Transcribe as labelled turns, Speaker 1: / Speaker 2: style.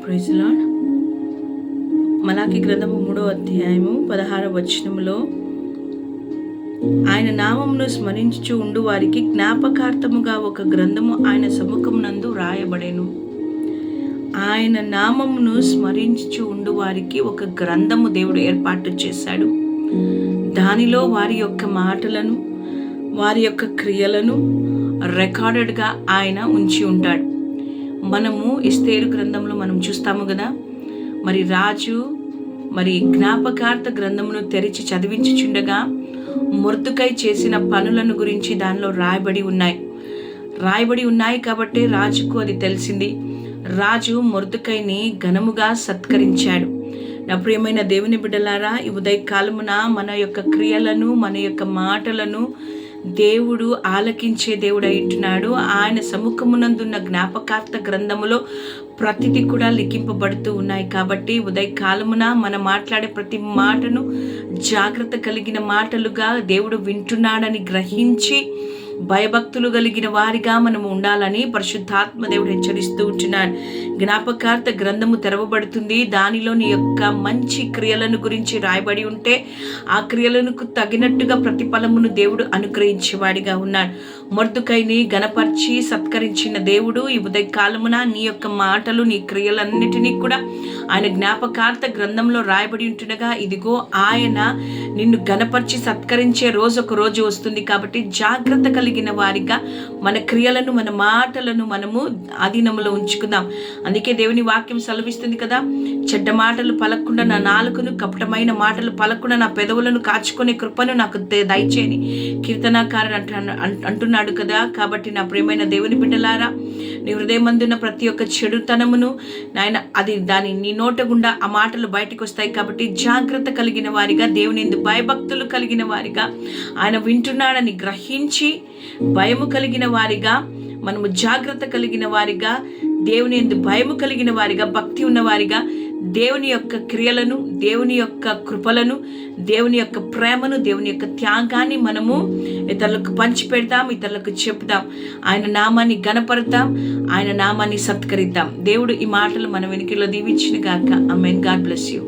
Speaker 1: Praise lord. మలాకి గ్రంథము 3వ అధ్యాయము 16వ వచనములో, ఆయన నామమును స్మరించుచు ఉండు వారికి జ్ఞాపకార్థముగా ఒక గ్రంథము ఆయన సముఖమునందు రాయబడెను. ఆయన నామమును స్మరించుచు ఉండు వారికి ఒక గ్రంథము దేవుడు ఏర్పాటు చేశాడు. దానిలో వారి యొక్క మాటలను, వారి యొక్క క్రియలను రికార్డెడ్గా ఆయన ఉంచి ఉంటాడు. మనము ఎస్తేరు గ్రంథంలో మనం చూస్తాము కదా, మరి రాజు జ్ఞాపకార్థ గ్రంథమును తెరిచి చదివించుచుండగా మొర్దుకై చేసిన పనులను గురించి దానిలో రాయబడి ఉన్నాయి కాబట్టి రాజుకు అది తెలిసింది. రాజు మొర్దుకైని ఘనముగా సత్కరించాడు. నా ప్రియమైన దేవుని బిడ్డలారా, ఈ ఉదయకాలమున మన యొక్క క్రియలను, మన యొక్క మాటలను దేవుడు ఆలకించే దేవుడు అంటున్నాడు. ఆయన సముఖమునందున్న జ్ఞాపకార్థ గ్రంథములో ప్రతిదీ కూడా లిఖింపబడుతూ ఉన్నాయి. కాబట్టి ఉదయకాలమున మనం మాట్లాడే ప్రతి మాటను జాగ్రత్త కలిగిన మాటలుగా దేవుడు వింటున్నాడని గ్రహించి భయభక్తులు కలిగిన వారిగా మనము ఉండాలని పరిశుద్ధాత్మ దేవుడు హెచ్చరిస్తూ ఉంటున్నాడు. జ్ఞాపకార్థ గ్రంథము తెరవబడుతుంది. దానిలో నీ యొక్క మంచి క్రియలను గురించి రాయబడి ఉంటే ఆ క్రియలకు తగినట్టుగా ప్రతిఫలమును దేవుడు అనుగ్రహించేవాడిగా ఉన్నాడు. మొర్దుకైని గణపరిచి సత్కరించిన దేవుడు ఈ ఉదయకాలమున నీ యొక్క మాటలు, నీ క్రియలన్నిటినీ కూడా ఆయన జ్ఞాపకార్థ గ్రంథంలో రాయబడి ఉంటుండగా, ఇదిగో ఆయన నిన్ను గణపరిచి సత్కరించే రోజు ఒక రోజు వస్తుంది. కాబట్టి జాగ్రత్త కలిగిన వారిగా మన క్రియలను, మన మాటలను మనము ఆధీనంలో ఉంచుకుందాం. అందుకే దేవుని వాక్యం సెలవిస్తుంది కదా, చెడ్డ మాటలు పలకుండా నా నాలుకను, కపటమైన మాటలు పలకుండా నా పెదవులను కాచుకునే కృపను నాకు దయచేయని కీర్తనాకారుడు అంటున్నాడు కదా. కాబట్టి నా ప్రియమైన దేవుని బిడ్డలారా, నీ హృదయమందున్న ప్రతి ఒక్క చెడుతనమును నాయన దాని నీ నోట గుండా ఆ మాటలు బయటకు వస్తాయి. కాబట్టి జాగ్రత్త కలిగిన వారిగా, దేవుని యందు భయభక్తులు కలిగిన వారిగా, ఆయన వింటున్నాడని గ్రహించి భయము కలిగిన వారిగా, మనము జాగ్రత్త కలిగిన వారిగా, దేవుని యందు భయము కలిగిన వారిగా, భక్తి ఉన్నవారిగా దేవుని యొక్క క్రియలను, దేవుని యొక్క కృపలను, దేవుని యొక్క ప్రేమను, దేవుని యొక్క త్యాగాన్ని మనము ఇతరులకు పంచిపెడతాం, ఇతరులకు చెప్తాం. ఆయన నామాన్ని గణపడతాం, ఆయన నామాన్ని సత్కరిద్దాం. దేవుడు ఈ మాటలు మన వెనుకలో దీవించిన గాక. ఆమేన్. God bless you.